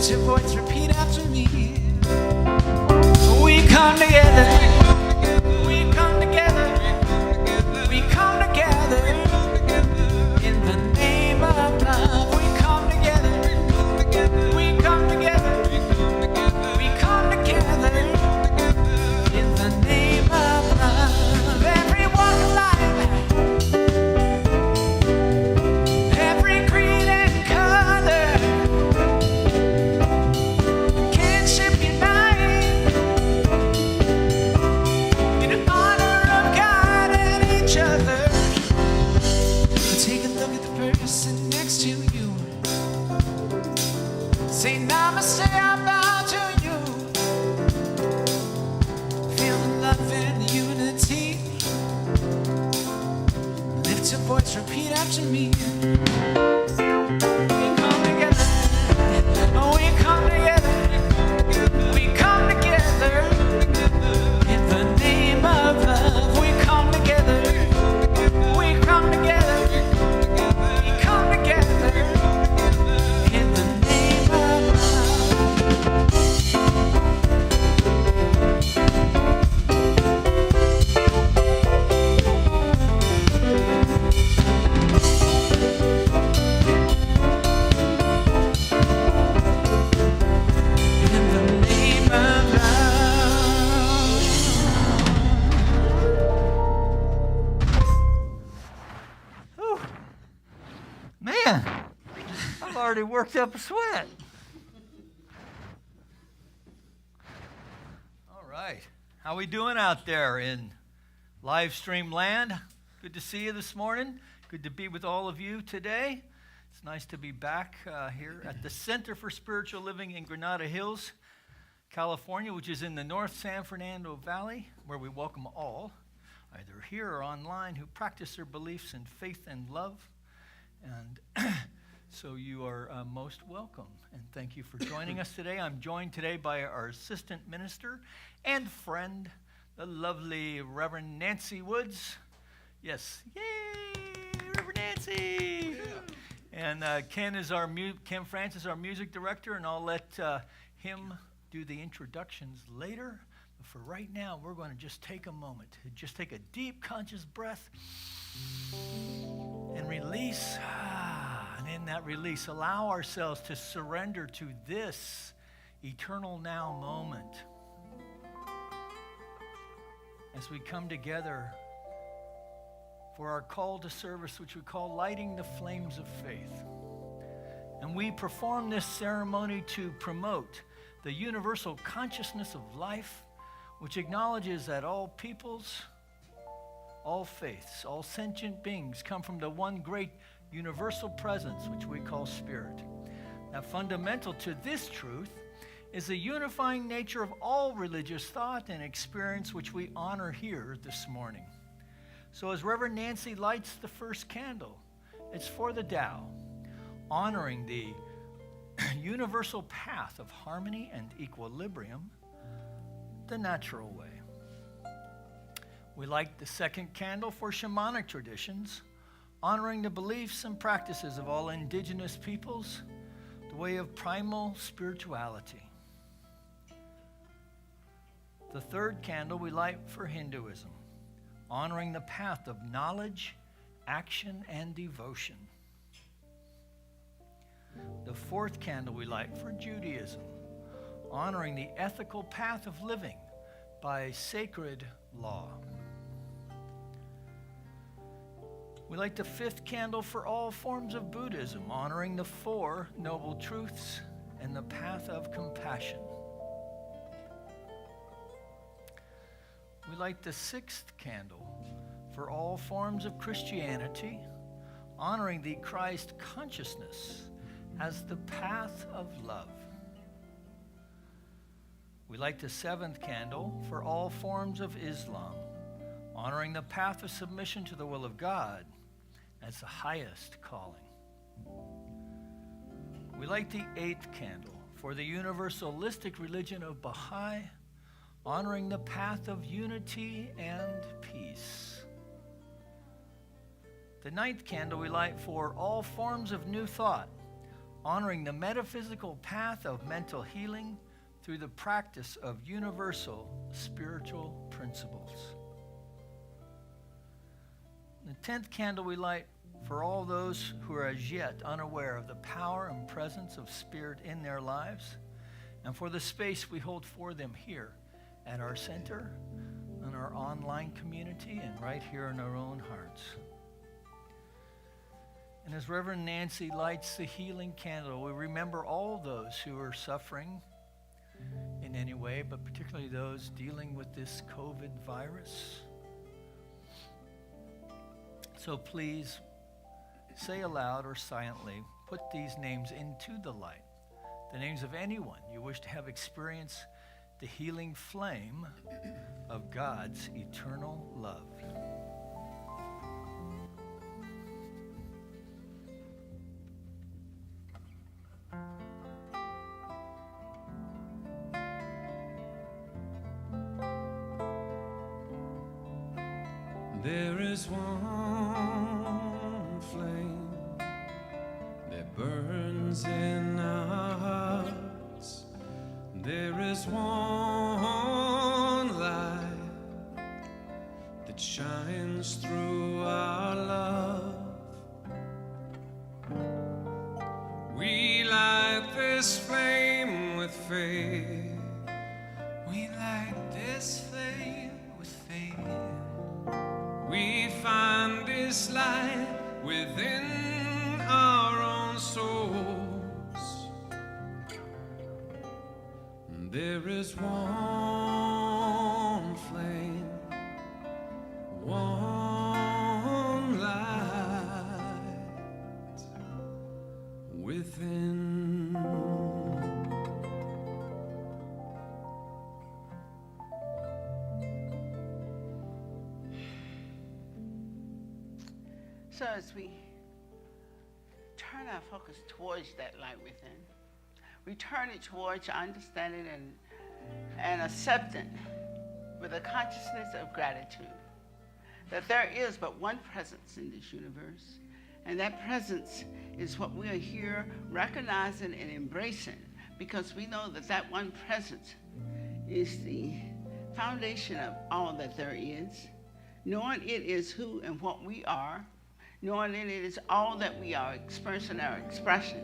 Lift your voice, repeat after me. We come together. We come together. We come together. In the name of love. We come together. We come together. We come together. In the name of love. Everyone alive. Every creed and color. Kinship unite. In honor of God and each other. Take a look at the person next to you. Say namaste, I bow to you. Feel the love and the unity. Lift your voice, repeat after me. We come together. We come together. We come together. In the name of love. We come together. We come together. We come together. In the name of in the name of love. Whew. Man, I've already worked up a sweat. All right. How we doing out there in live stream land? Good to see you this morning. Good to be with all of you today. It's nice to be back here at the Center for Spiritual Living in Granada Hills, California, which is in the North San Fernando Valley, where we welcome all, either here or online, who practice their beliefs in faith and love. And so you are most welcome. And thank you for joining us today. I'm joined today by our assistant minister and friend, the lovely Reverend Nancy Woods. Yes, yay, Reverend Nancy. And Ken Francis, our music director, and I'll let him do the introductions later. But for right now, we're going to just take a moment, just take a deep conscious breath and release. And in that release, allow ourselves to surrender to this eternal now moment as we come together for our call to service, which we call lighting the flames of faith. And we perform this ceremony to promote the universal consciousness of life, which acknowledges that all peoples, all faiths, all sentient beings come from the one great universal presence, which we call spirit. Now, fundamental to this truth is the unifying nature of all religious thought and experience, which we honor here this morning. So as Reverend Nancy lights the first candle, it's for the Tao, honoring the universal path of harmony and equilibrium, the natural way. We light the second candle for shamanic traditions, honoring the beliefs and practices of all indigenous peoples, the way of primal spirituality. The third candle we light for Hinduism, honoring the path of knowledge, action, and devotion. The fourth candle we light for Judaism, honoring the ethical path of living by sacred law. We light the fifth candle for all forms of Buddhism, honoring the Four Noble Truths and the path of compassion. We light the sixth candle for all forms of Christianity, honoring the Christ consciousness as the path of love. We light the seventh candle for all forms of Islam, honoring the path of submission to the will of God as the highest calling. We light the eighth candle for the universalistic religion of Baha'i, honoring the path of unity and peace. The ninth candle we light for all forms of new thought, honoring the metaphysical path of mental healing through the practice of universal spiritual principles. The 10th candle we light for all those who are as yet unaware of the power and presence of Spirit in their lives, and for the space we hold for them here at our center, in our online community, and right here in our own hearts. And as Reverend Nancy lights the healing candle, we remember all those who are suffering in any way, but particularly those dealing with this COVID virus. So please say aloud or silently, put these names into the light, the names of anyone you wish to have experience the healing flame of God's eternal love. There is one flame that burns in our hearts. There is one light that shines through our love. We light this flame with faith. We light this flame with faith. We find this light within our own souls. There is one flame, one light within. So as we turn our focus towards that light within, we turn it towards understanding and accepting with a consciousness of gratitude that there is but one presence in this universe, and that presence is what we are here recognizing and embracing, because we know that that one presence is the foundation of all that there is, knowing it is who and what we are, knowing that it is all that we are experiencing our expression.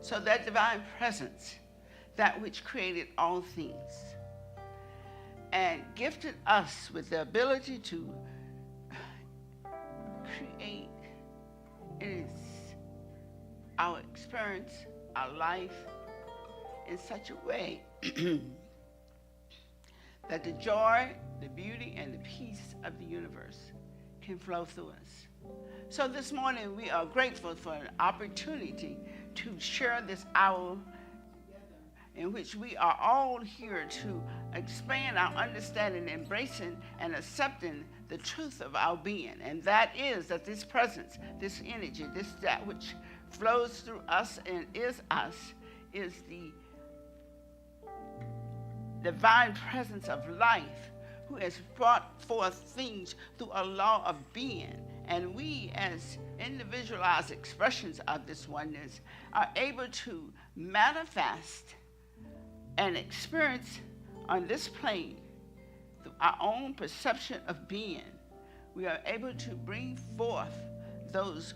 So that divine presence, that which created all things and gifted us with the ability to create, it is our experience, our life in such a way that the joy, the beauty, and the peace of the universe can flow through us. So this morning we are grateful for an opportunity to share this hour in which we are all here to expand our understanding, embracing and accepting the truth of our being. And that is that this presence, this energy, that which flows through us and is us, is the divine presence of life who has brought forth things through a law of being. And we, as individualized expressions of this oneness, are able to manifest and experience on this plane through our own perception of being. We are able to bring forth those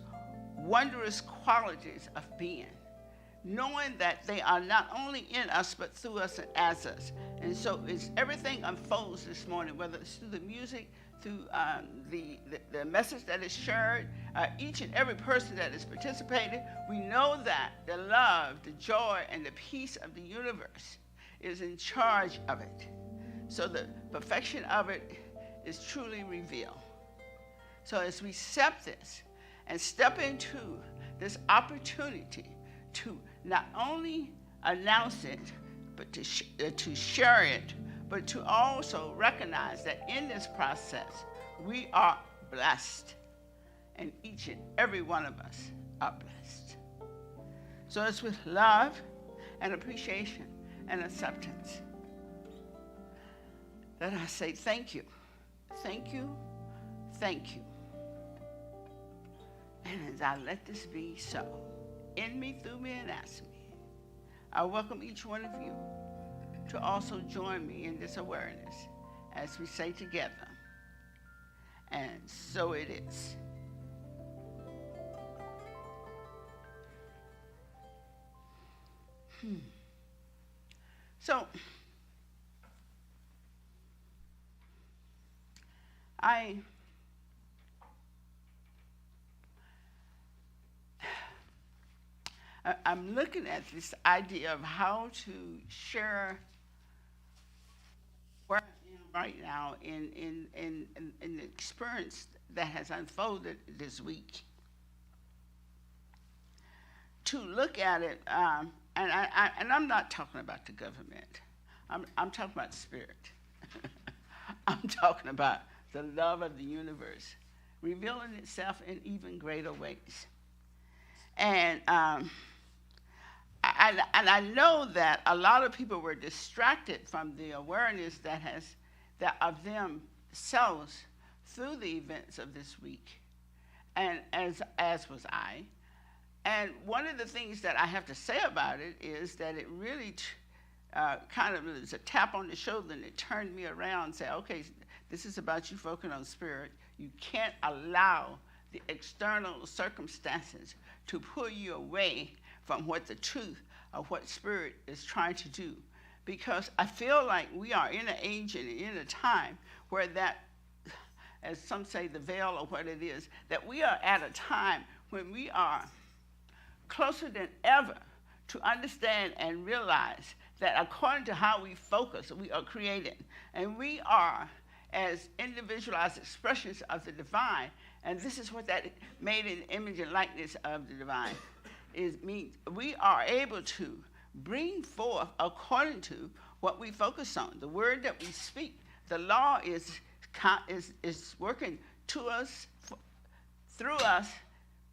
wondrous qualities of being, knowing that they are not only in us, but through us and as us. And so as everything unfolds this morning, whether it's through the music, through the message that is shared, each and every person that is participating, we know that the love, the joy, and the peace of the universe is in charge of it. So the perfection of it is truly revealed. So as we accept this and step into this opportunity to not only announce it, but to share it, but to also recognize that in this process, we are blessed, and each and every one of us are blessed. So it's with love and appreciation and acceptance that I say thank you, thank you, thank you. And as I let this be so, in me, through me, and as me. I welcome each one of you to also join me in this awareness as we say together, and so it is. So, I'm looking at this idea of how to share where I am right now in the experience that has unfolded this week. To look at it, and I'm not talking about the government. I'm talking about spirit. I'm talking about the love of the universe revealing itself in even greater ways. And I know that a lot of people were distracted from the awareness that of themselves through the events of this week, and as was I. And one of the things that I have to say about it is that it really kind of was a tap on the shoulder, and it turned me around and said, okay, this is about you focusing on spirit. You can't allow the external circumstances to pull you away from what the truth of what spirit is trying to do. Because I feel like we are in an age and in a time where that, as some say, the veil or what it is, that we are at a time when we are closer than ever to understand and realize that according to how we focus, we are created. And we are as individualized expressions of the divine. And this is what that made in the image and likeness of the divine means. We are able to bring forth according to what we focus on. The word that we speak, the law is working to us, through us,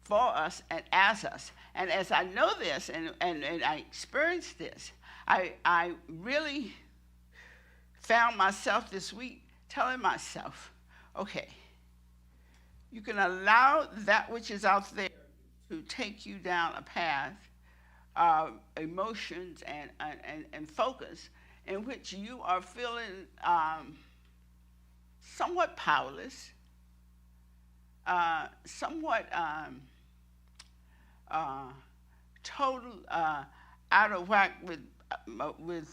for us, and as us. And as I know this and I experienced this, I really found myself this week telling myself, okay, you can allow that which is out there to take you down a path of emotions and focus in which you are feeling somewhat powerless, somewhat total out of whack with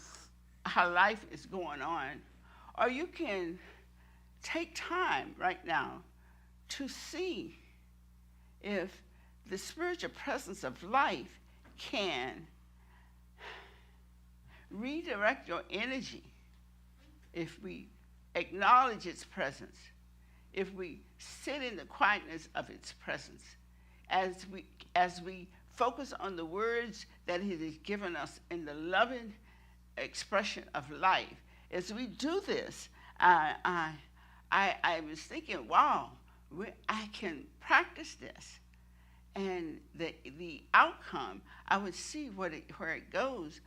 how life is going on. Or you can take time right now to see if the spiritual presence of life can redirect your energy if we acknowledge its presence, if we sit in the quietness of its presence, as we focus on the words that it has given us in the loving expression of life. As we do this, I was thinking, wow, I can practice this. And the outcome, I would see where it goes,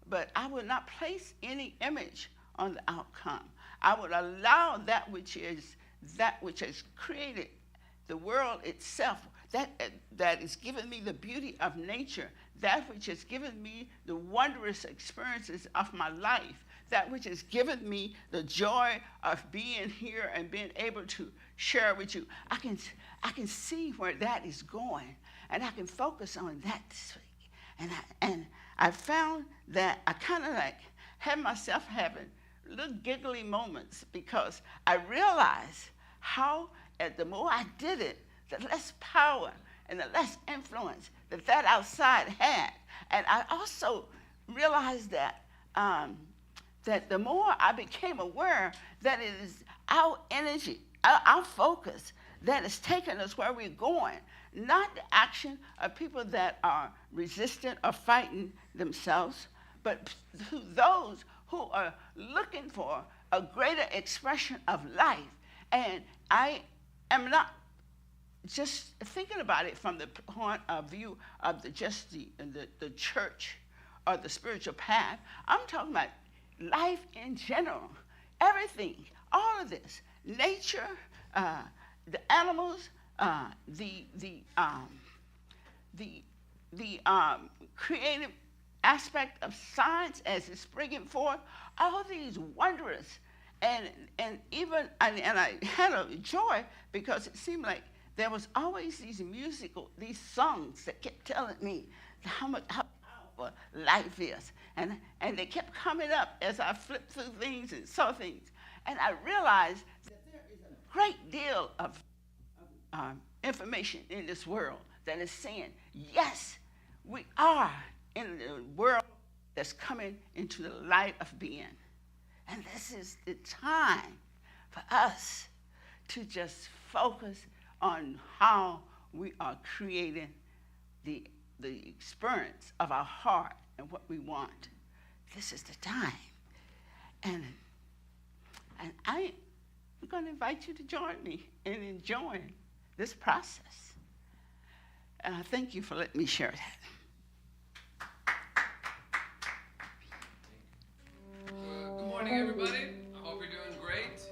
but I would not place any image on the outcome. I would allow that which has created the world itself, that has given me the beauty of nature, that which has given me the wondrous experiences of my life, that which has given me the joy of being here and being able to share with you. I can see where that is going, and I can focus on that this week. And I found that I kind of like had myself having little giggly moments, because I realized how, the more I did it, the less power and the less influence that outside had. And I also realized that that the more I became aware that it is our energy, our focus that is taking us where we're going, not the action of people that are resistant or fighting themselves, but those who are looking for a greater expression of life. And I am not just thinking about it from the point of view of the church or the spiritual path. I'm talking about life in general, everything, all of this, nature, the animals, the creative aspect of science as it's springing forth, all these wondrous and I had a joy because it seemed like there was always these songs that kept telling me how powerful life is, and they kept coming up as I flipped through things and saw things, and I realized that there is a great deal of information in this world that is saying, yes, we are in the world that's coming into the light of being. And this is the time for us to just focus on how we are creating the experience of our heart and what we want. This is the time. And I'm going to invite you to join me in enjoying this process. And I thank you for letting me share that. Good morning, everybody. I hope you're doing great.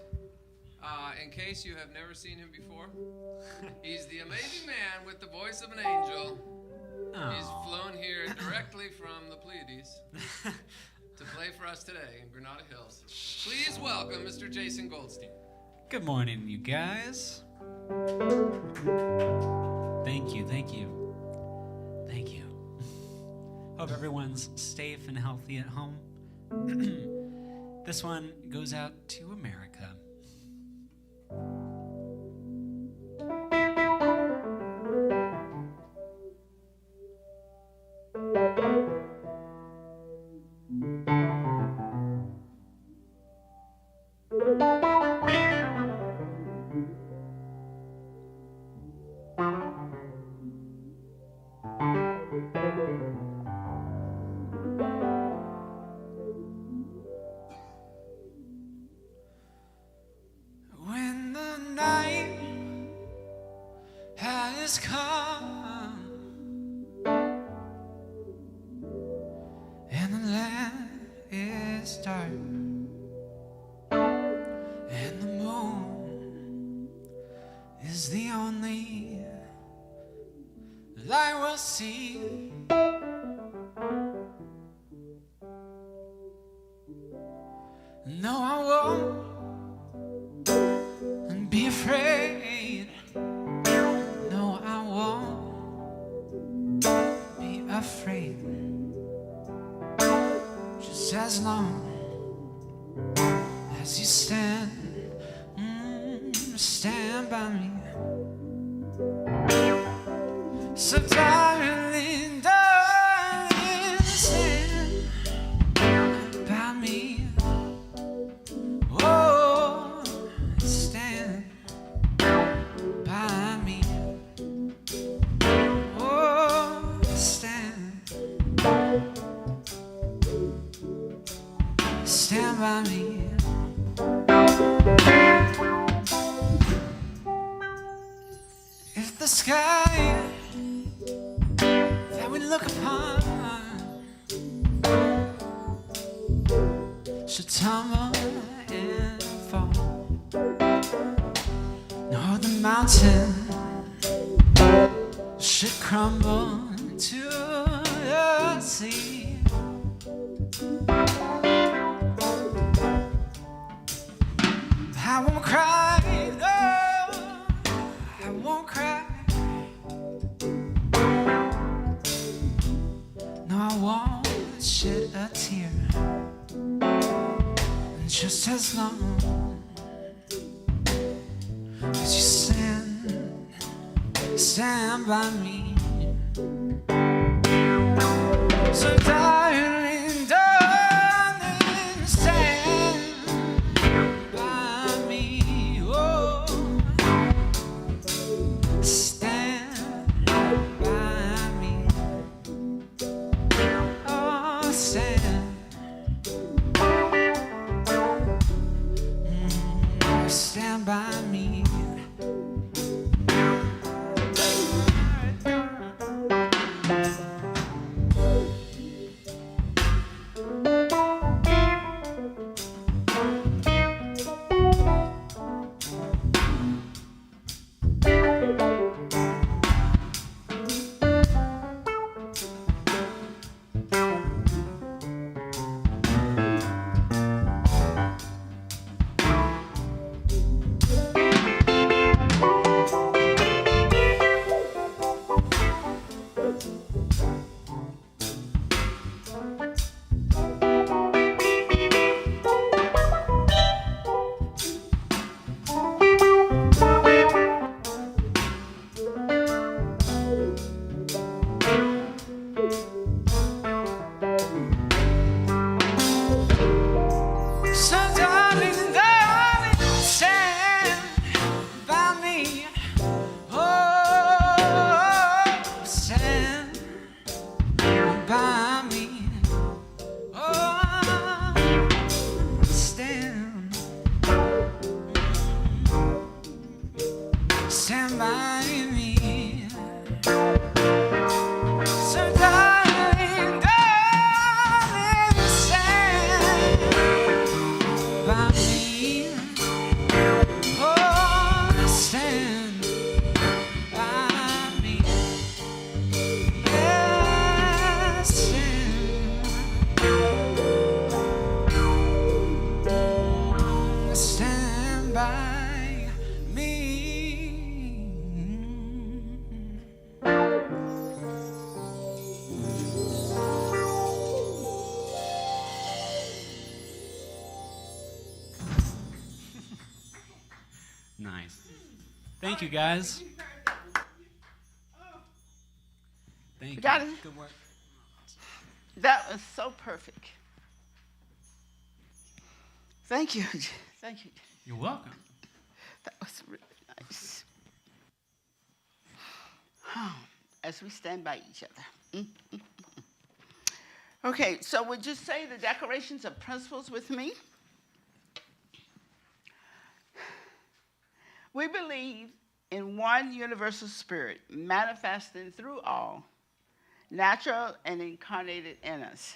In case you have never seen him before, he's the amazing man with the voice of an angel. Oh. He's flown here directly from the Pleiades to play for us today in Granada Hills. Please welcome Mr. Jason Goldstein. Good morning, you guys. Thank you. Hope everyone's safe and healthy at home. This one goes out to America. When the night has come and the land is dark and the moon is the only light we'll see, no, I won't be afraid. No, I won't be afraid. Just as long as you stand by me. So darling, stand by me. Oh, stand by me. Oh, stand by me. If the sky that we look upon should tumble and fall, no, the mountain should crumble to the sea, I won't cry, no, I won't cry, no, I won't shed a tear, just as long as you stand by me. So darling, stand by me. Oh, stand by me. Oh, stand by me. Nice. Thank you, guys. Thank you. Got it? Good work. That was so perfect. Thank you. Thank you. You're welcome. That was really nice. As we stand by each other. Okay, so would you say the declarations of principles with me? We believe in one universal spirit manifesting through all, natural and incarnated in us.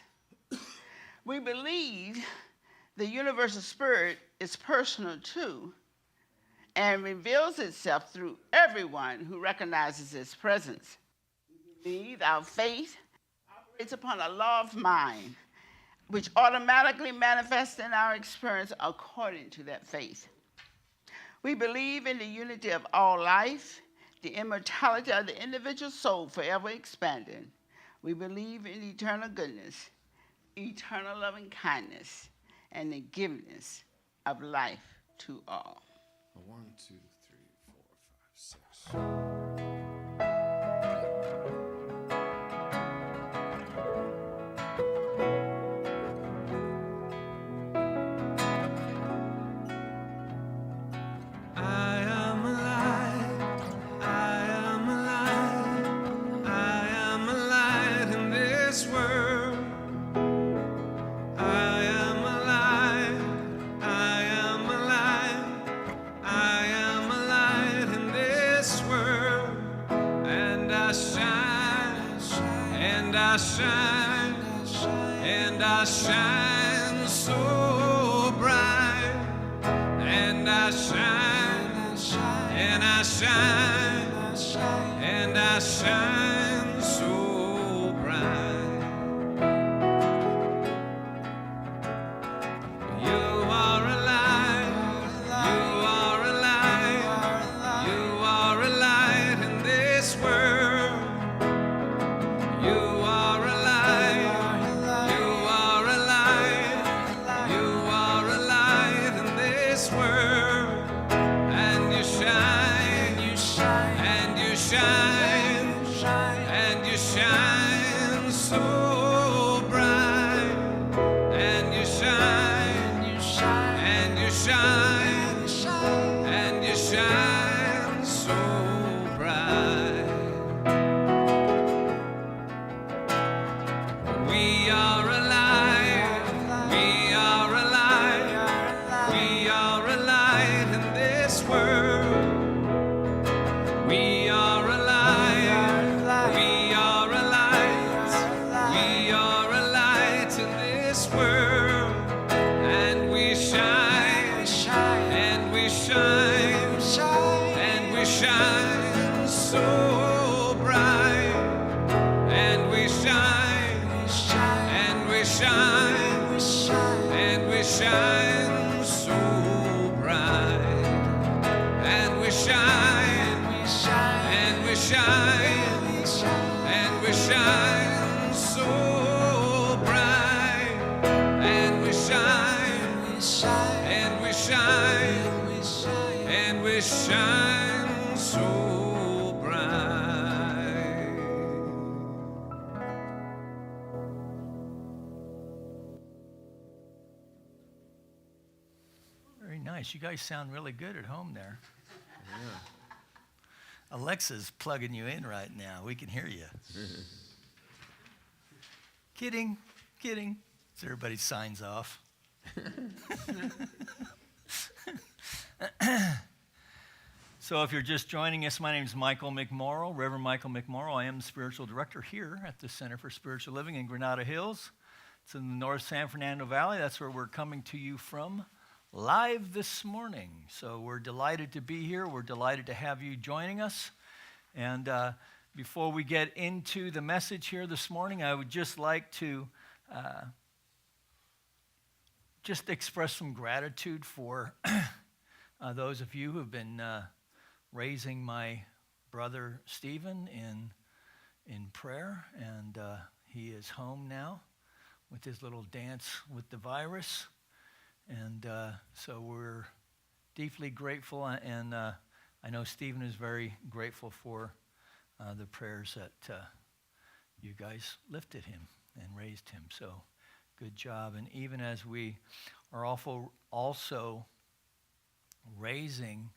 We believe the universal spirit is personal too and reveals itself through everyone who recognizes its presence. We believe our faith operates upon a law of mind, which automatically manifests in our experience according to that faith. We believe in the unity of all life, the immortality of the individual soul forever expanding. We believe in eternal goodness, eternal loving kindness, and the giveness of life to all. 1, 2, 3, 4, 5, 6. I shine so bright, and I shine, and I shine, and I shine so bright. You are alive, you are alive, you are a light in this world. You are alive. Shine so bright. Very nice. You guys sound really good at home there. Yeah. Alexa's plugging you in right now. We can hear you. Kidding, kidding. So everybody signs off. So if you're just joining us, my name is Michael McMorrow, Reverend Michael McMorrow. I am the spiritual director here at the Center for Spiritual Living in Granada Hills. It's in the North San Fernando Valley. That's where we're coming to you from live this morning. So we're delighted to be here. We're delighted to have you joining us. And before we get into the message here this morning, I would just like to just express some gratitude for those of you who have been raising my brother Stephen in prayer, and he is home now with his little dance with the virus, and so we're deeply grateful, and I know Stephen is very grateful for the prayers that you guys lifted him and raised him. So good job. And even as we are also raising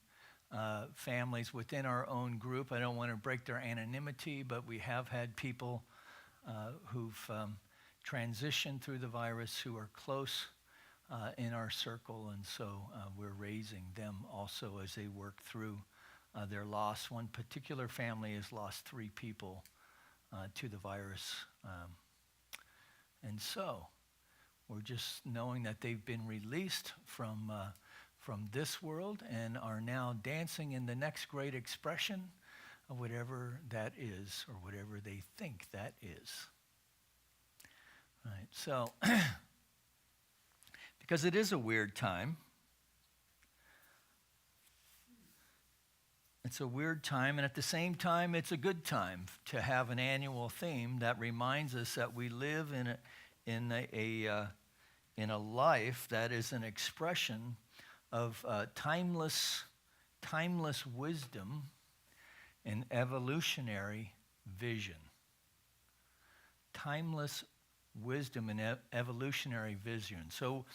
families within our own group, I don't want to break their anonymity, but we have had people who've transitioned through the virus who are close in our circle, and so we're raising them also as they work through their loss. One particular family has lost 3 people to the virus, and so we're just knowing that they've been released from this world and are now dancing in the next great expression of whatever that is, or whatever they think that is. Right, so because it is a weird time. It's a weird time, and at the same time, it's a good time to have an annual theme that reminds us that we live in a life that is an expression of timeless wisdom and evolutionary vision. Timeless wisdom and evolutionary vision. So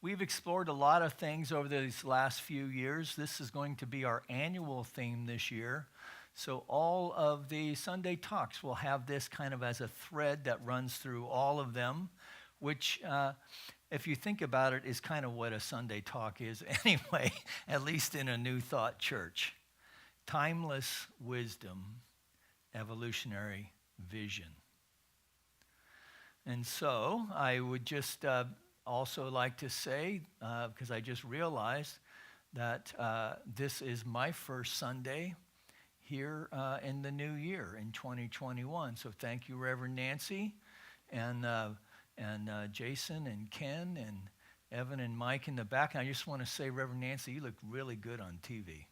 we've explored a lot of things over these last few years. This is going to be our annual theme this year. So all of the Sunday talks will have this kind of as a thread that runs through all of them, which, if you think about it, is kind of what a Sunday talk is anyway, at least in a New Thought church. Timeless wisdom, evolutionary vision. And so I would just also like to say, because I just realized that this is my first Sunday here in the new year, in 2021. So thank you, Reverend Nancy, and Jason, and Ken, and Evan, and Mike in the back. And I just want to say, Reverend Nancy, you look really good on TV.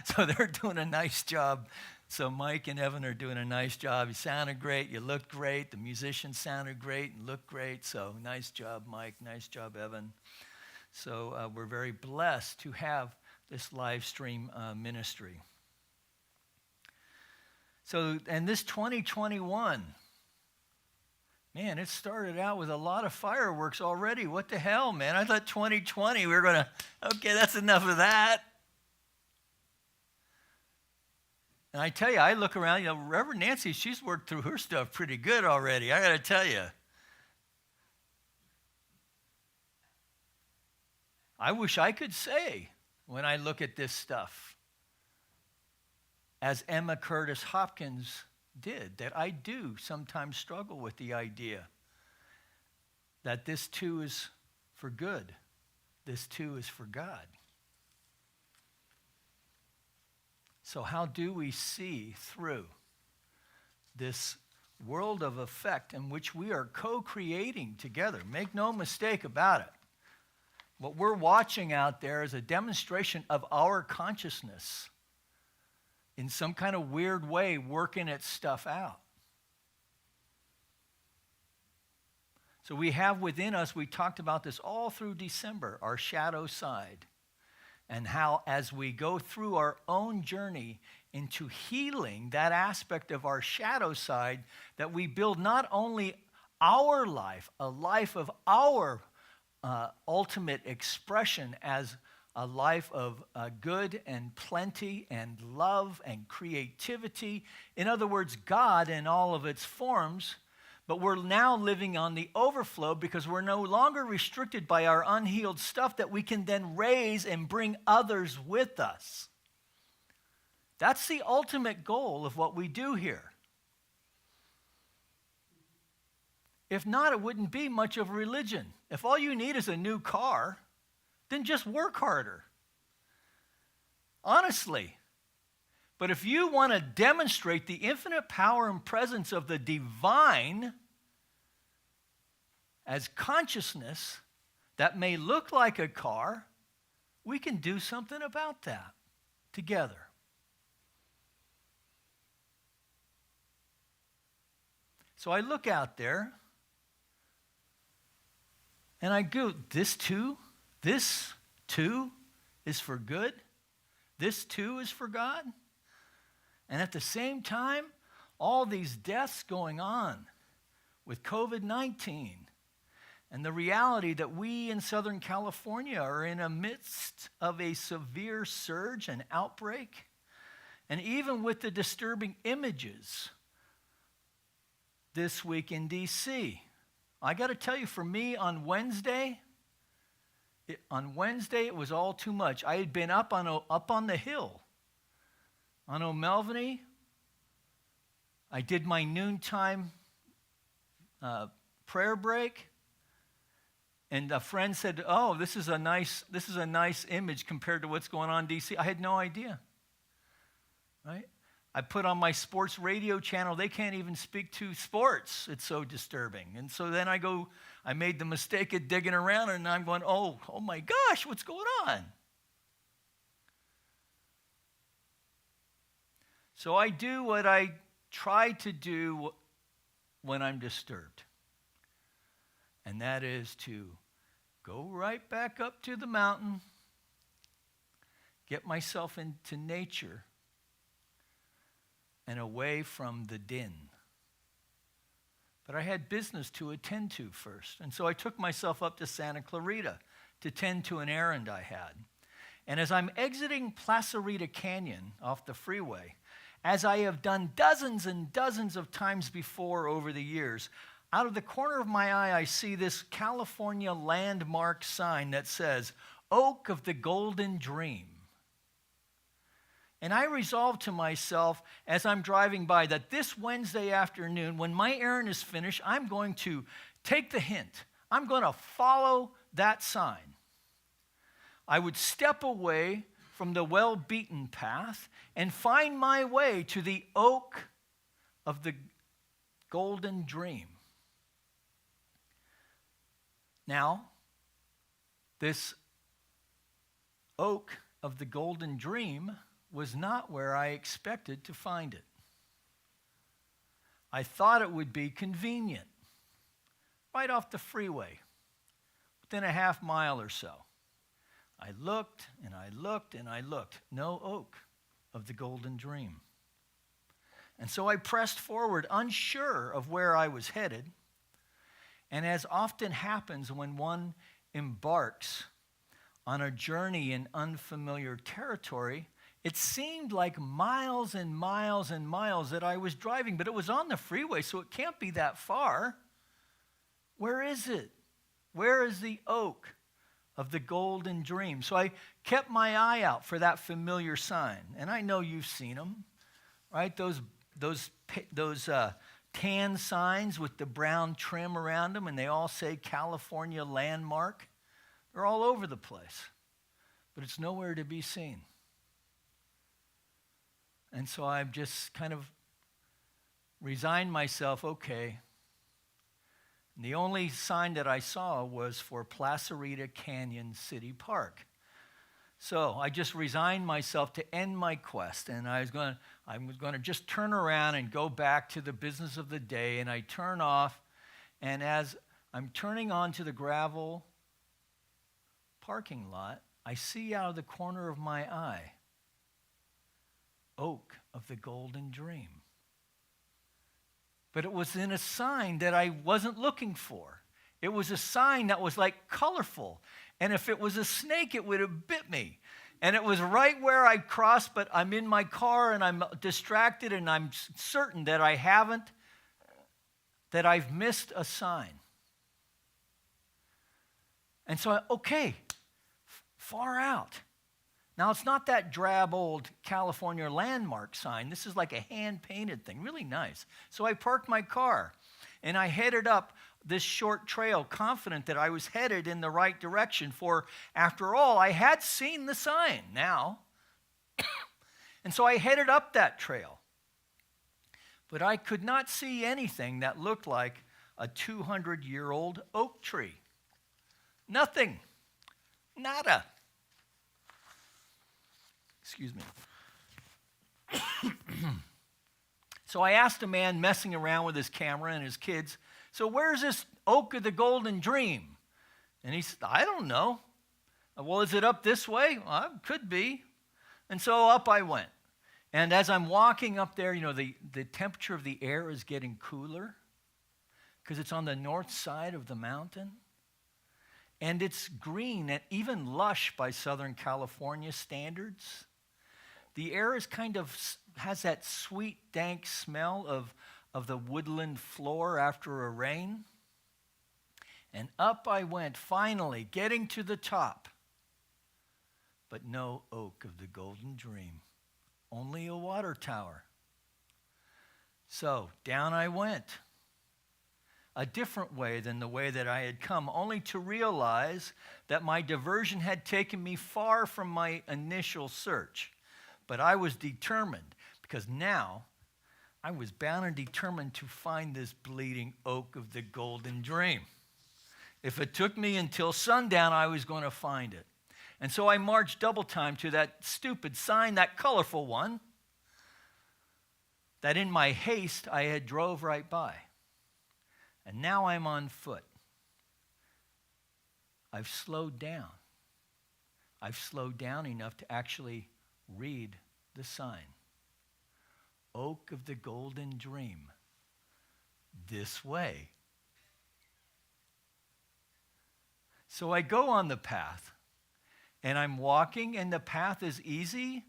So they're doing a nice job. So Mike and Evan are doing a nice job. You sounded great. You looked great. The musicians sounded great and looked great. So nice job, Mike. Nice job, Evan. So we're very blessed to have this live stream ministry. So, and this 2021, man, it started out with a lot of fireworks already. What the hell, man? I thought 2020 we were going to, okay, that's enough of that. And I tell you, I look around, Reverend Nancy, she's worked through her stuff pretty good already. I got to tell you. I wish I could say, when I look at this stuff, as Emma Curtis Hopkins did, that I do sometimes struggle with the idea that this too is for good. This too is for God. So how do we see through this world of effect in which we are co-creating together? Make no mistake about it. What we're watching out there is a demonstration of our consciousness in some kind of weird way working its stuff out. So we have within us, we talked about this all through December, our shadow side. And how, as we go through our own journey into healing that aspect of our shadow side, that we build not only our life, a life of our ultimate expression as a life of good and plenty and love and creativity. In other words, God in all of its forms. But we're now living on the overflow because we're no longer restricted by our unhealed stuff that we can then raise and bring others with us. That's the ultimate goal of what we do here. If not, it wouldn't be much of a religion. If all you need is a new car, then just work harder. Honestly. But if you want to demonstrate the infinite power and presence of the divine as consciousness that may look like a car, we can do something about that together. So I look out there and I go, this too is for good. This too is for God? And at the same time, all these deaths going on with COVID-19 and the reality that we in Southern California are in the midst of a severe surge and outbreak. And even with the disturbing images this week in D.C., I got to tell you, for me on Wednesday, it was all too much. I had been up on the hill on O'Melveny. I did my noontime prayer break, and a friend said, "Oh, this is a nice image compared to what's going on in D.C." I had no idea. Right? I put on my sports radio channel. They can't even speak to sports. It's so disturbing. And so then I made the mistake of digging around, and I'm going, oh my gosh, what's going on? So I do what I try to do when I'm disturbed. And that is to go right back up to the mountain, get myself into nature, and away from the din. But I had business to attend to first. And so I took myself up to Santa Clarita to tend to an errand I had. And as I'm exiting Placerita Canyon off the freeway, as I have done dozens and dozens of times before over the years, out of the corner of my eye, I see this California landmark sign that says, Oak of the Golden Dream. And I resolved to myself as I'm driving by that this Wednesday afternoon, when my errand is finished, I'm going to take the hint. I'm going to follow that sign. I would step away from the well-beaten path and find my way to the Oak of the Golden Dream. Now, this Oak of the Golden Dream was not where I expected to find it. I thought it would be convenient, right off the freeway, within a half mile or so. I looked and I looked and I looked. No Oak of the Golden Dream. And so I pressed forward, unsure of where I was headed. And as often happens when one embarks on a journey in unfamiliar territory, it seemed like miles and miles and miles that I was driving, but it was on the freeway, so it can't be that far. Where is it? Where is the Oak of the Golden Dream? So I kept my eye out for that familiar sign, and I know you've seen them, right? Those tan signs with the brown trim around them, and they all say California Landmark. They're all over the place, but it's nowhere to be seen. And so I've just kind of resigned myself, okay. And the only sign that I saw was for Placerita Canyon City Park. So I just resigned myself to end my quest, and I was going to just turn around and go back to the business of the day, and I turn off, and as I'm turning onto the gravel parking lot, I see out of the corner of my eye, Oak of the Golden Dream. But it was in a sign that I wasn't looking for. It was a sign that was like colorful. And if it was a snake, it would have bit me. And it was right where I crossed, but I'm in my car and I'm distracted and I'm certain that I've missed a sign. And so, far out. Now, it's not that drab old California landmark sign. This is like a hand-painted thing, really nice. So I parked my car, and I headed up this short trail, confident that I was headed in the right direction, for, after all, I had seen the sign now. And so I headed up that trail. But I could not see anything that looked like a 200-year-old oak tree. Nothing. Nada. Excuse me. So I asked a man messing around with his camera and his kids, so where's this Oak of the Golden Dream? And he said, I don't know. Well, is it up this way? Well, it could be. And so up I went. And as I'm walking up there, the temperature of the air is getting cooler because it's on the north side of the mountain. And it's green and even lush by Southern California standards. The air is has that sweet, dank smell of the woodland floor after a rain. And up I went, finally, getting to the top. But no oak of the golden dream, only a water tower. So down I went, a different way than the way that I had come, only to realize that my diversion had taken me far from my initial search. But I was determined, because now I was bound and determined to find this bleeding oak of the golden dream. If it took me until sundown, I was going to find it. And so I marched double time to that stupid sign, that colorful one, that in my haste I had drove right by. And now I'm on foot. I've slowed down. I've slowed down enough to actually read the sign. Oak of the golden dream, this way. So I go on the path, and I'm walking, and the path is easy.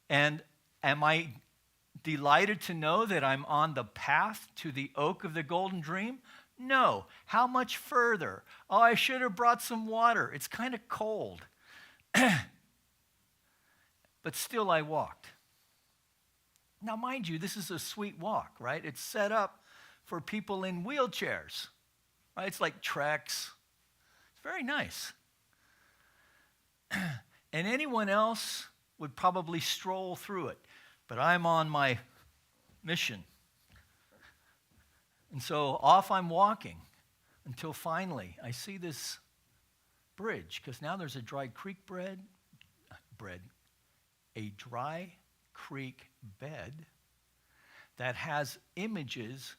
And am I delighted to know that I'm on the path to the oak of the golden dream? No. How much further? Oh, I should have brought some water. It's kind of cold. But still I walked. Now, mind you, this is a sweet walk, right? It's set up for people in wheelchairs, right? It's like treks. It's very nice. And anyone else would probably stroll through it. But I'm on my mission. And so off I'm walking until finally I see this bridge, because now there's a dry creek a dry creek bed that has images,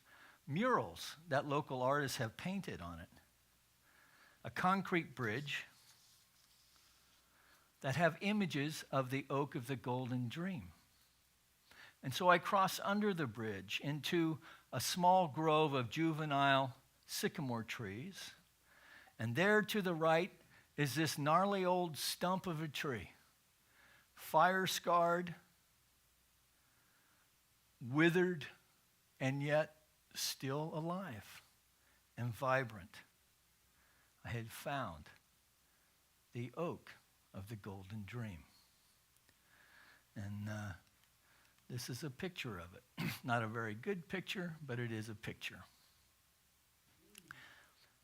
murals that local artists have painted on it. A concrete bridge that have images of the oak of the golden dream. And so I cross under the bridge into a small grove of juvenile sycamore trees. And there to the right is this gnarly old stump of a tree, fire-scarred, withered, and yet still alive and vibrant. I had found the oak of the golden dream. And this is a picture of it. Not a very good picture, but it is a picture.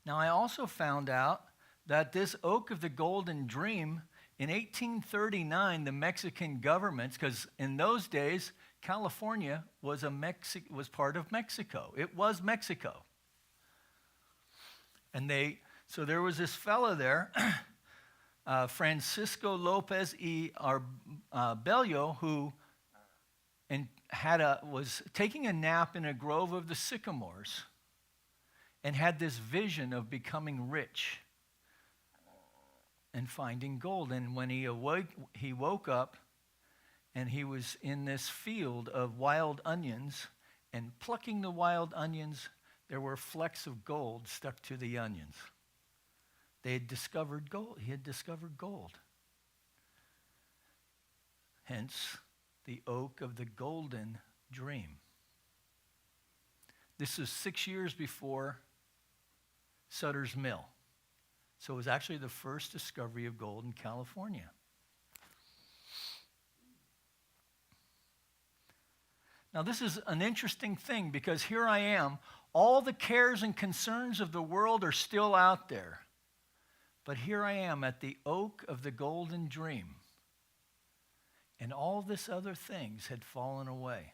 Now, I also found out that this oak of the golden dream, in 1839, the Mexican government, because in those days, California was part of Mexico. It was Mexico. And so there was this fellow there, Francisco Lopez y Arbello, who was taking a nap in a grove of the sycamores and had this vision of becoming rich and finding gold. And when he woke up, and he was in this field of wild onions, and plucking the wild onions, there were flecks of gold stuck to the onions. They had discovered gold. He had discovered gold. Hence, the oak of the golden dream. This is 6 years before Sutter's Mill. So it was actually the first discovery of gold in California. Now, this is an interesting thing, because here I am. All the cares and concerns of the world are still out there. But here I am at the oak of the golden dream. And all this other things had fallen away.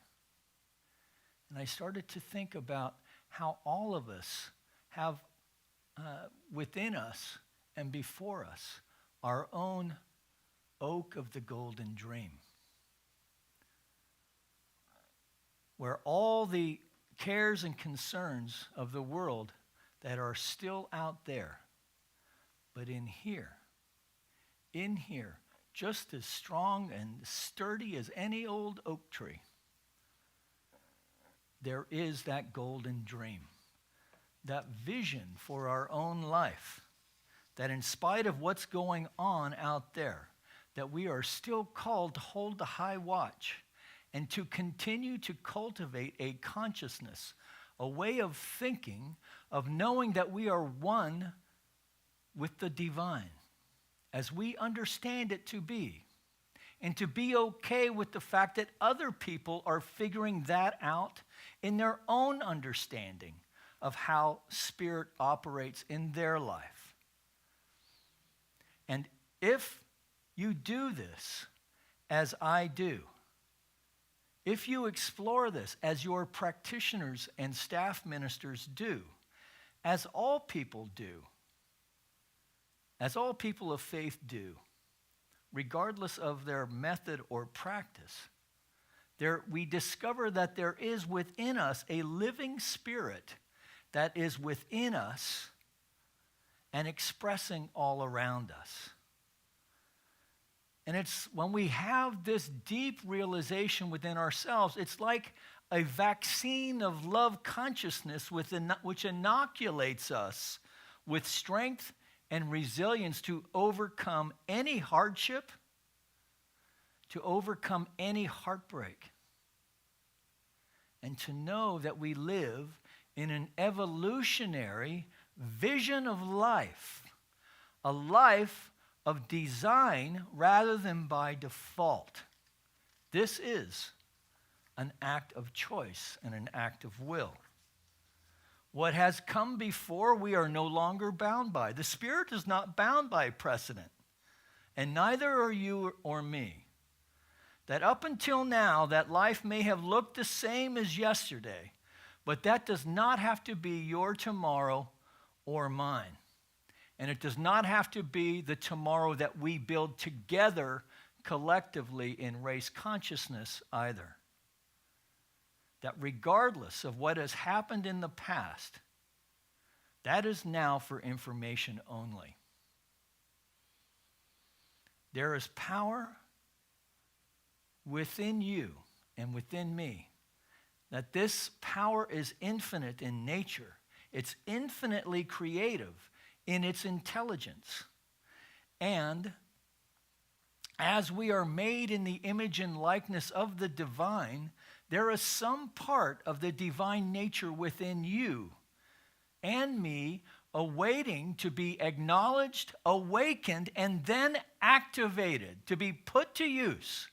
And I started to think about how all of us have within us and before us our own oak of the golden dream, where all the cares and concerns of the world that are still out there, but in here, just as strong and sturdy as any old oak tree. There is that golden dream, that vision for our own life, that in spite of what's going on out there, that we are still called to hold the high watch and to continue to cultivate a consciousness, a way of thinking, of knowing that we are one with the divine, as we understand it to be, and to be okay with the fact that other people are figuring that out in their own understanding of how spirit operates in their life. And if you do this, as I do, if you explore this as your practitioners and staff ministers do, as all people do, as all people of faith do, regardless of their method or practice, we discover that there is within us a living spirit that is within us and expressing all around us. And it's when we have this deep realization within ourselves, it's like a vaccine of love consciousness which inoculates us with strength and resilience to overcome any hardship, to overcome any heartbreak, and to know that we live in an evolutionary vision of life, a life of design rather than by default. This is an act of choice and an act of will. What has come before, we are no longer bound by. The Spirit is not bound by precedent, and neither are you or me. That up until now, that life may have looked the same as yesterday, but that does not have to be your tomorrow or mine. And it does not have to be the tomorrow that we build together collectively in race consciousness either. That regardless of what has happened in the past, that is now for information only. There is power within you and within me, that this power is infinite in nature. It's infinitely creative in its intelligence. And as we are made in the image and likeness of the divine, there is some part of the divine nature within you and me awaiting to be acknowledged, awakened, and then activated, to be put to use.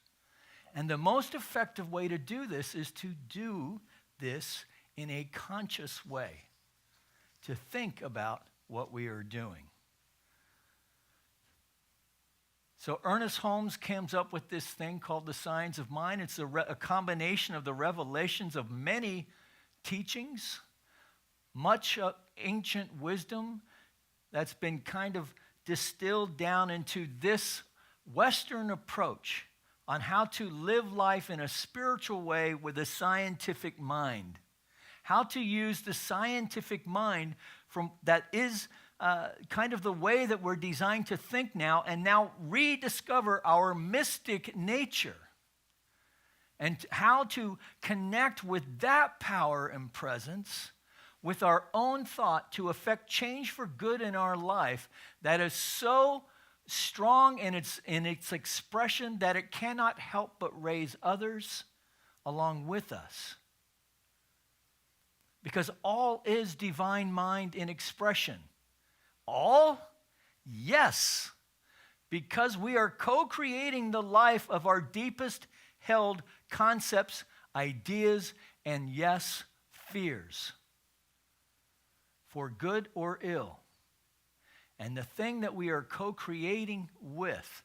And the most effective way to do this is to do this in a conscious way, to think about what we are doing. So Ernest Holmes comes up with this thing called the Science of Mind. It's a combination of the revelations of many teachings, much ancient wisdom that's been kind of distilled down into this Western approach on how to live life in a spiritual way with a scientific mind. How to use the scientific mind that is kind of the way that we're designed to think now, and now rediscover our mystic nature. And how to connect with that power and presence with our own thought to affect change for good in our life that is so strong in its expression that it cannot help but raise others along with us. Because all is divine mind in expression. All? Yes. Because we are co-creating the life of our deepest held concepts, ideas, and yes, fears. For good or ill. And the thing that we are co-creating with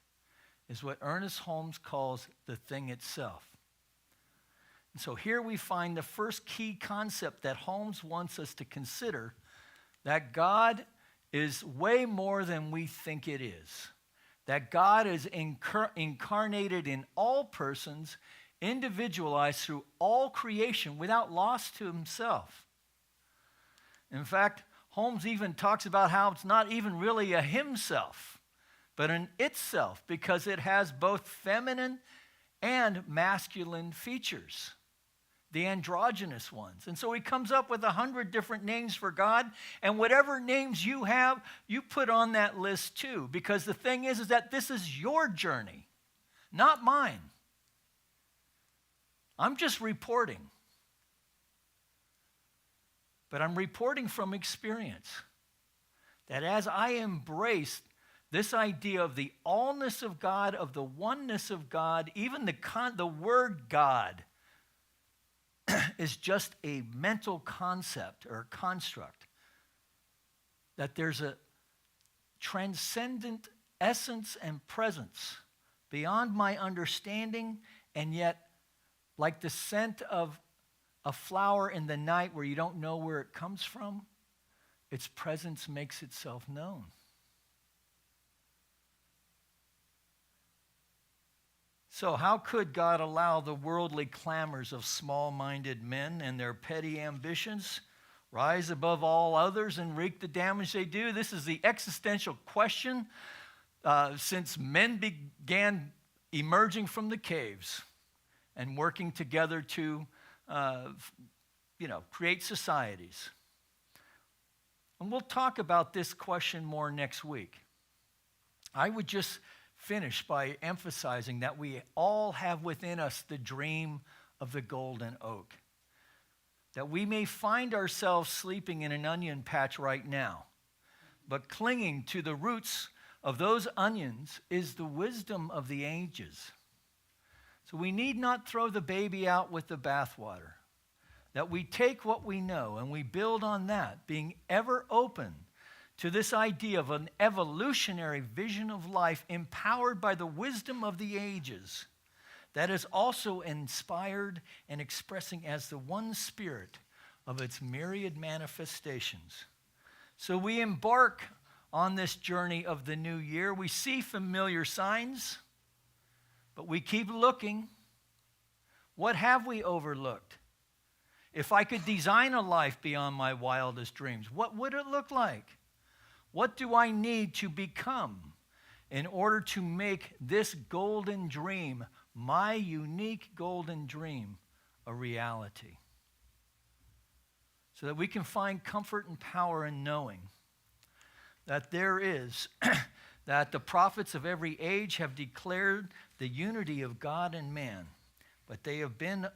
is what Ernest Holmes calls the thing itself. And so here we find the first key concept that Holmes wants us to consider, that God is way more than we think it is. That God is incarnated in all persons, individualized through all creation without loss to himself. In fact, Holmes even talks about how it's not even really a himself, but in itself, because it has both feminine and masculine features, the androgynous ones. And so he comes up with 100 different names for God, and whatever names you have, you put on that list too, because the thing is that this is your journey, not mine. I'm just reporting. But I'm reporting from experience that as I embrace this idea of the allness of God, of the oneness of God, even the word God is just a mental concept or construct, that there's a transcendent essence and presence beyond my understanding, and yet like the scent of a flower in the night where you don't know where it comes from, its presence makes itself known. So how could God allow the worldly clamors of small-minded men and their petty ambitions rise above all others and wreak the damage they do? This is the existential question since men began emerging from the caves and working together to create societies. And we'll talk about this question more next week. I would just finish by emphasizing that we all have within us the dream of the golden oak. That we may find ourselves sleeping in an onion patch right now, but clinging to the roots of those onions is the wisdom of the ages. So we need not throw the baby out with the bathwater. That we take what we know and we build on that, being ever open to this idea of an evolutionary vision of life empowered by the wisdom of the ages that is also inspired and expressing as the one spirit of its myriad manifestations. So we embark on this journey of the new year. We see familiar signs, but we keep looking. What have we overlooked? If I could design a life beyond my wildest dreams, what would it look like? What do I need to become in order to make this golden dream, my unique golden dream, a reality? So that we can find comfort and power in knowing that there is, that the prophets of every age have declared the unity of God and man, but they have been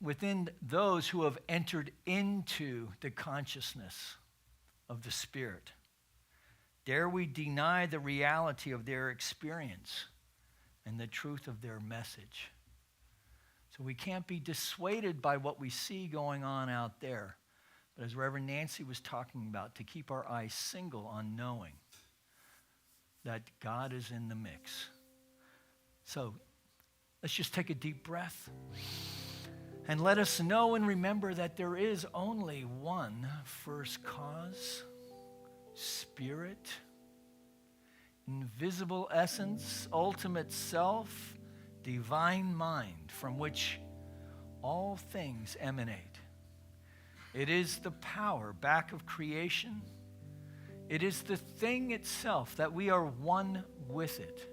within those who have entered into the consciousness of the Spirit. Dare we deny the reality of their experience and the truth of their message? So we can't be dissuaded by what we see going on out there. But as Reverend Nancy was talking about, to keep our eyes single on knowing that God is in the mix. So let's just take a deep breath. And let us know and remember that there is only one first cause, spirit, invisible essence, ultimate self, divine mind, from which all things emanate. It is the power back of creation. It is the thing itself that we are one with it.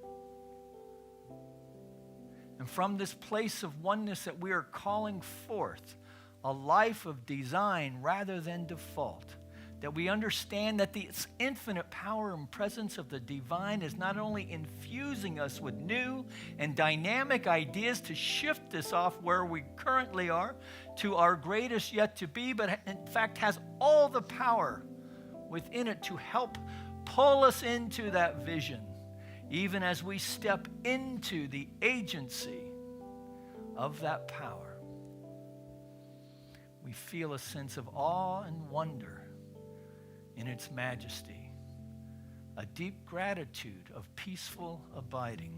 And from this place of oneness that we are calling forth a life of design rather than default, that we understand that the infinite power and presence of the divine is not only infusing us with new and dynamic ideas to shift this off where we currently are to our greatest yet to be, but in fact has all the power within it to help pull us into that vision, even as we step into the agency of that power. We feel a sense of awe and wonder in its majesty, a deep gratitude of peaceful abiding.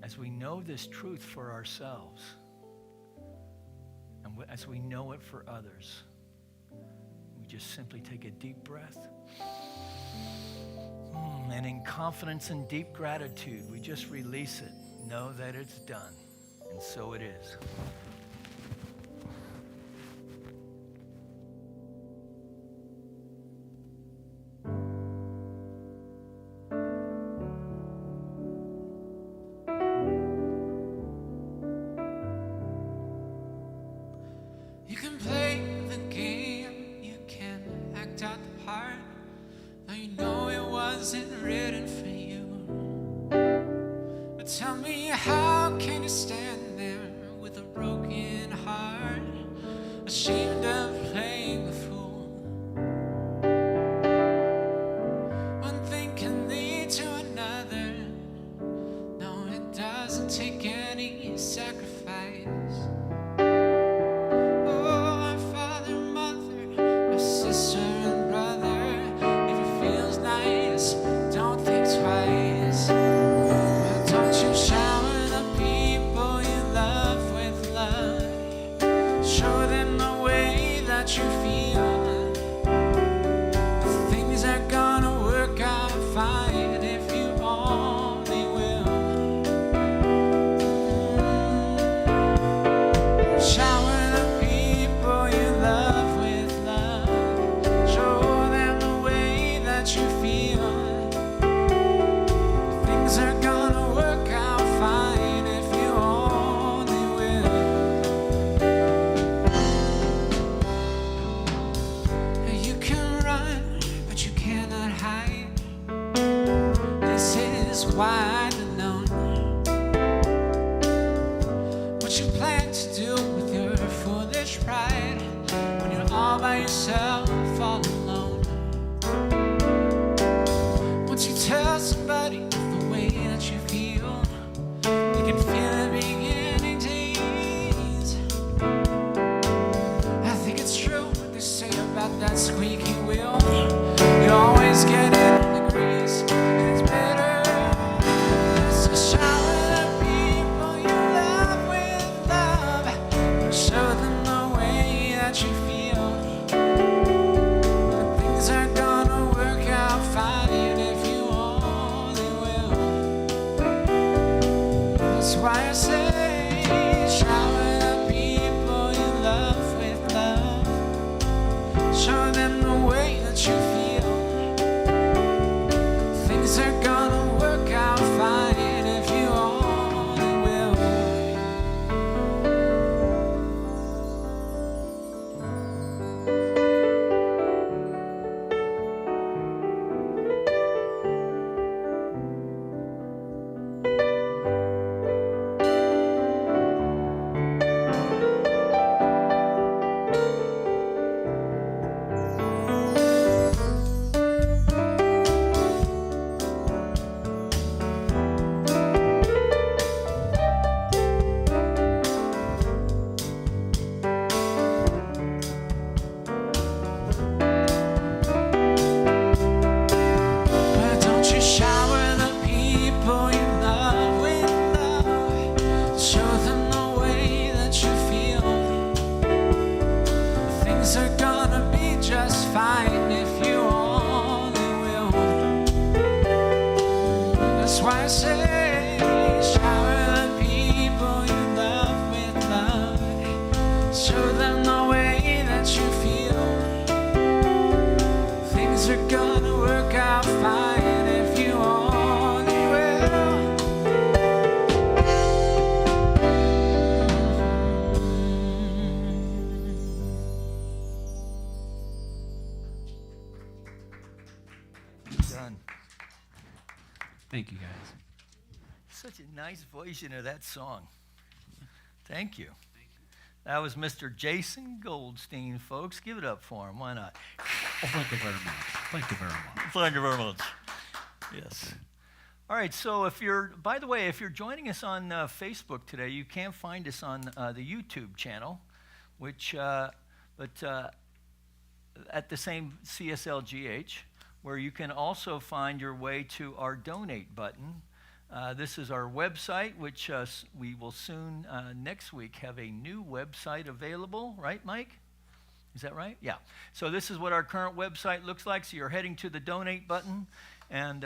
As we know this truth for ourselves, and as we know it for others, we just simply take a deep breath. And in confidence and deep gratitude, we just release it. Know that it's done. And so it is. heart, though you know it wasn't written for you. But tell me, how can you stand there with a broken heart, ashamed of playing the fool? One thing can lead to another. No, it doesn't take any sacrifice. Oh, our father, mother, our sister and brother, if it feels nice, don't think twice. Don't you shower the people you love with love. Show them the way that you feel. Things are gonna work out fine if you only will. Shower the people you love with love. Show them the way that you feel. Things are gonna work out fine if you only will. You can run, but you cannot hide. This is widely known. What you plan to do with your foolish pride when you're all by yourself, all alone. Once you tell somebody the way that you feel, you can feel it beginning to ease. I think it's true what they say about that squeaky wheel. You always get it in the grease. It's better. So shower the people you love with love. Show them the way that you feel. Things are gonna work out fine if you only will. That's why I say, shower the people you love with love. Show them the way that you feel. Things are gonna work out fine if you only will. But don't you shower the people you love with love. Show them the way that you feel. Things are gonna be just fine if you only will. That's why I say, shower the people you love with love. Show them the way that you feel. Things are gonna work out fine if you only will. Done. Thank you, guys. Such a nice version of that song. Thank you. That was Mr. Jason Goldstein, folks. Give it up for him. Why not? Oh, thank you very much. Thank you very much. Thank you very much. Yes. All right. So by the way, if you're joining us on Facebook today, you can find us on the YouTube channel, which, at the same CSLGH, where you can also find your way to our donate button. This is our website, which we will soon, next week, have a new website available. Right, Mike? Is that right? Yeah. So this is what our current website looks like. So you're heading to the donate button, and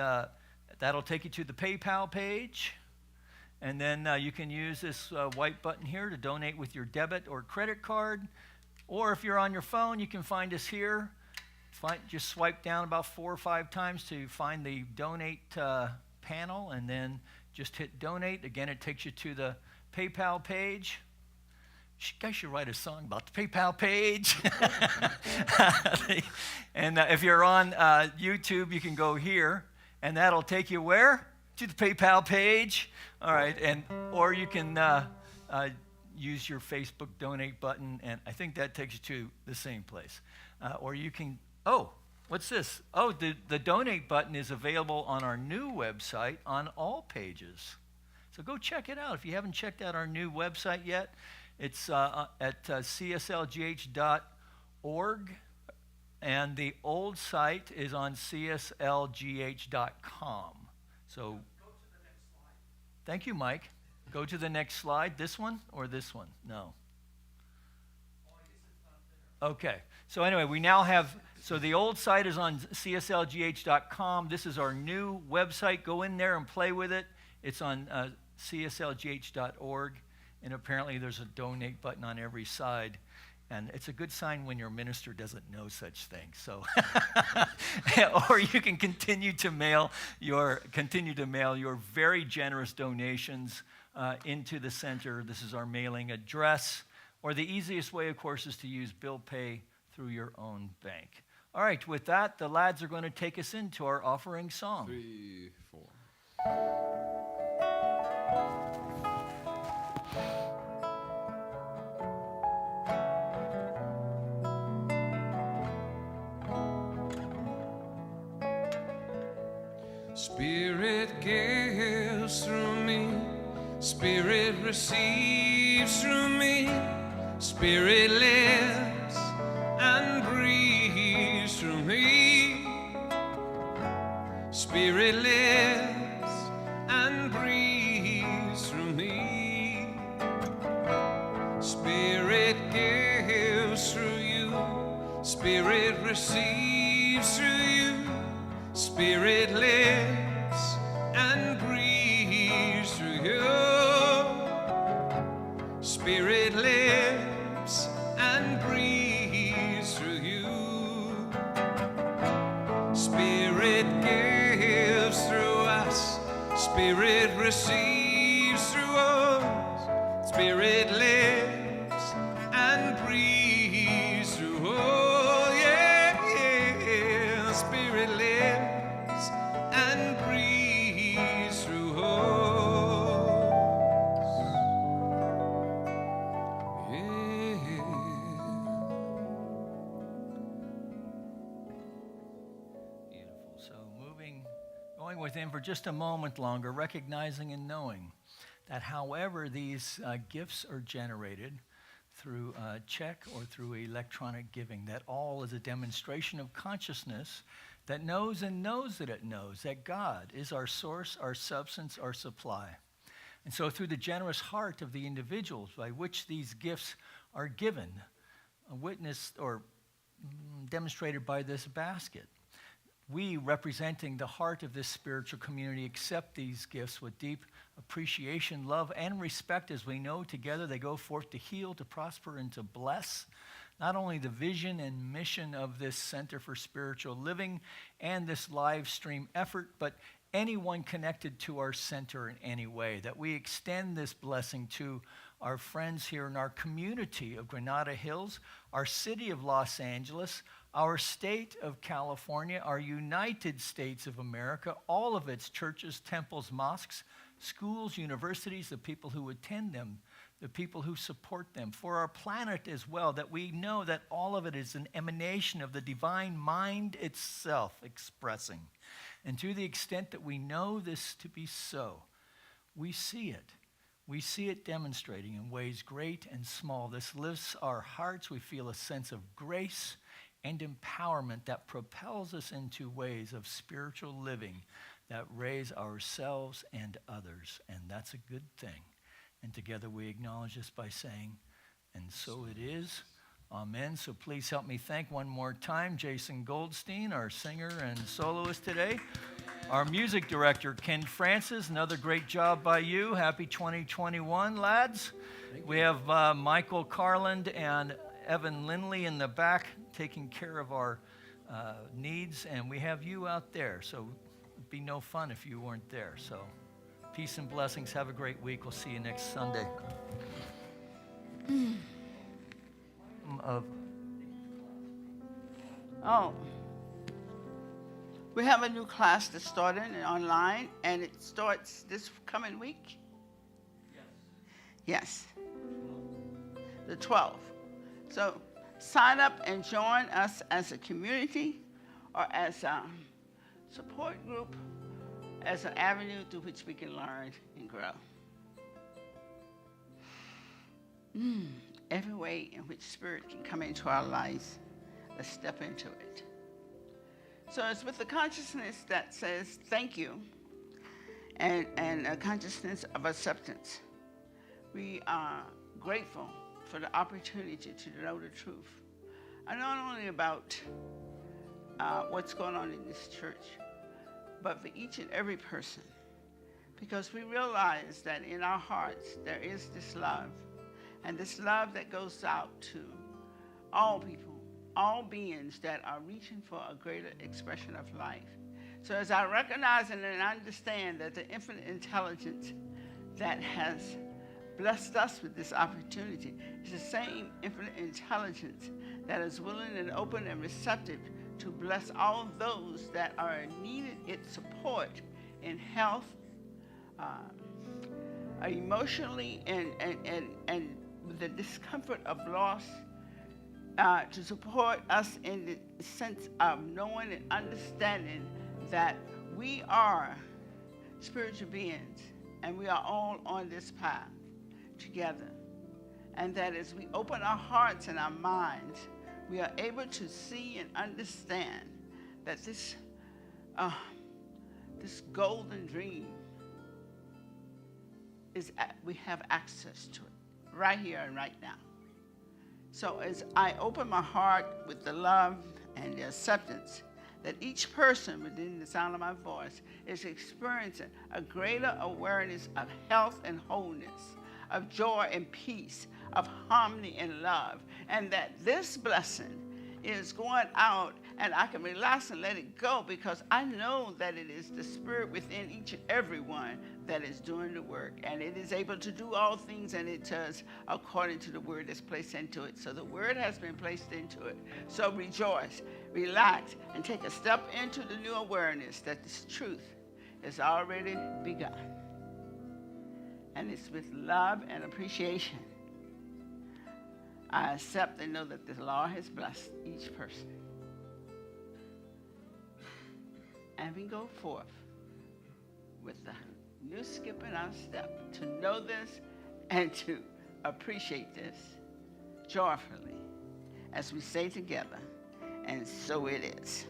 that'll take you to the PayPal page. And then you can use this white button here to donate with your debit or credit card. Or if you're on your phone, you can find us here. Just swipe down about 4 or 5 times to find the donate panel, and then just hit donate. Again, it takes you to the PayPal page. You guys should write a song about the PayPal page. And if you're on YouTube, you can go here, and that'll take you where? To the PayPal page. All right, or you can use your Facebook donate button, and I think that takes you to the same place. Or you can, what's this? Oh, the donate button is available on our new website on all pages. So go check it out. If you haven't checked out our new website yet, it's at cslgh.org, and the old site is on cslgh.com. So go to the next slide. Thank you, Mike. Go to the next slide. This one or this one? No. Okay. So anyway, we now have, so the old site is on cslgh.com. This is our new website. Go in there and play with it. It's on cslgh.org. And apparently there's a donate button on every side. And it's a good sign when your minister doesn't know such things. So, or you can continue to mail your very generous donations into the center. This is our mailing address. Or the easiest way, of course, is to use bill pay through your own bank. All right, with that, the lads are going to take us into our offering song. 3, 4. Spirit gives through me, Spirit receives through me, Spirit lives and breathes through me, Spirit lives and breathes through me, Spirit gives through you, Spirit receives through you, Spirit lives and breathes through you. Spirit lives and breathes through you. Spirit gives through us. Spirit receives through us. Spirit lives and breathes through us. Oh, yeah, yeah. Spirit lives and breathes through us. Beautiful. So going within for just a moment longer, recognizing and knowing that however these gifts are generated, through check or through electronic giving, that all is a demonstration of consciousness that knows and knows that it knows that God is our source, our substance, our supply. And so through the generous heart of the individuals by which these gifts are given, witnessed or demonstrated by this basket, we, representing the heart of this spiritual community, accept these gifts with deep appreciation, love, and respect, as we know together they go forth to heal, to prosper, and to bless not only the vision and mission of this Center for Spiritual Living and this live stream effort, but anyone connected to our center in any way, that we extend this blessing to our friends here in our community of Granada Hills, our city of Los Angeles, our state of California, our United States of America, all of its churches, temples, mosques, schools, universities, the people who attend them, the people who support them, for our planet as well, that we know that all of it is an emanation of the divine mind itself expressing. And to the extent that we know this to be so, we see it. We see it demonstrating in ways great and small. This lifts our hearts. We feel a sense of grace and empowerment that propels us into ways of spiritual living that raise ourselves and others. And that's a good thing. And together we acknowledge this by saying, and so it is. Amen. So please help me thank one more time Jason Goldstein, our singer and soloist today. Our music director, Ken Francis, another great job by you. Happy 2021, lads. We have Michael Carland and Evan Lindley in the back taking care of our needs, and we have you out there. So it'd be no fun if you weren't there. So peace and blessings. Have a great week. We'll see you next Sunday. Of we have a new class that's starting online, and it starts this coming week? Yes. The 12th. So sign up and join us as a community or as a support group, as an avenue through which we can learn and grow. Every way in which Spirit can come into our lives, let's step into it. So it's with the consciousness that says thank you and a consciousness of acceptance. We are grateful for the opportunity to know the truth. And not only about what's going on in this church, but for each and every person. Because we realize that in our hearts there is this love. And this love that goes out to all people, all beings that are reaching for a greater expression of life. So as I recognize and understand that the infinite intelligence that has blessed us with this opportunity is the same infinite intelligence that is willing and open and receptive to bless all those that are needing its support in health, emotionally, and with the discomfort of loss, to support us in the sense of knowing and understanding that we are spiritual beings and we are all on this path together. And that as we open our hearts and our minds, we are able to see and understand that this golden dream we have access to it right here and right now. So as I open my heart with the love and the acceptance that each person within the sound of my voice is experiencing a greater awareness of health and wholeness, of joy and peace, of harmony and love, and that this blessing is going out and I can relax and let it go because I know that it is the Spirit within each and every one that is doing the work, and it is able to do all things, and it does according to the word that's placed into it. So the word has been placed into it. So rejoice, relax, and take a step into the new awareness that this truth has already begun. And it's with love and appreciation I accept and know that the Lord has blessed each person. And we go forth with the new skip in our step to know this and to appreciate this joyfully as we say together, and so it is.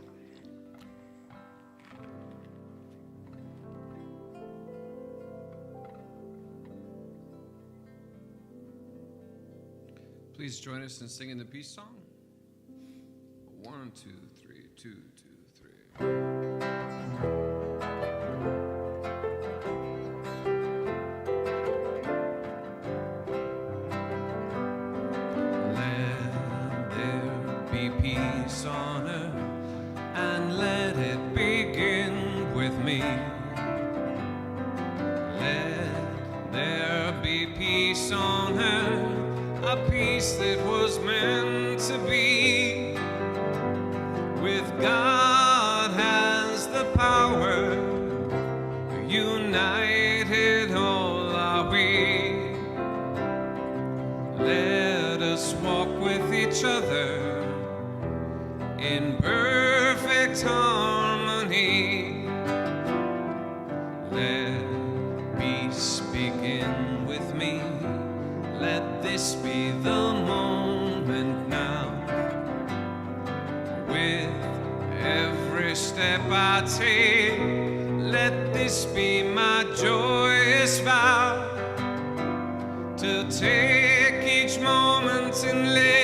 Please join us in singing the peace song. 1, 2, 3, 2, 2, 3. Let there be peace on earth, and let it begin with me. Let there be peace on earth, a peace that was meant to be. With God has the power, united all are we. Let us walk with each other in perfect harmony. Let peace begin with me. Let this be the moment now. With every step I take, let this be my joyous vow, to take each moment and live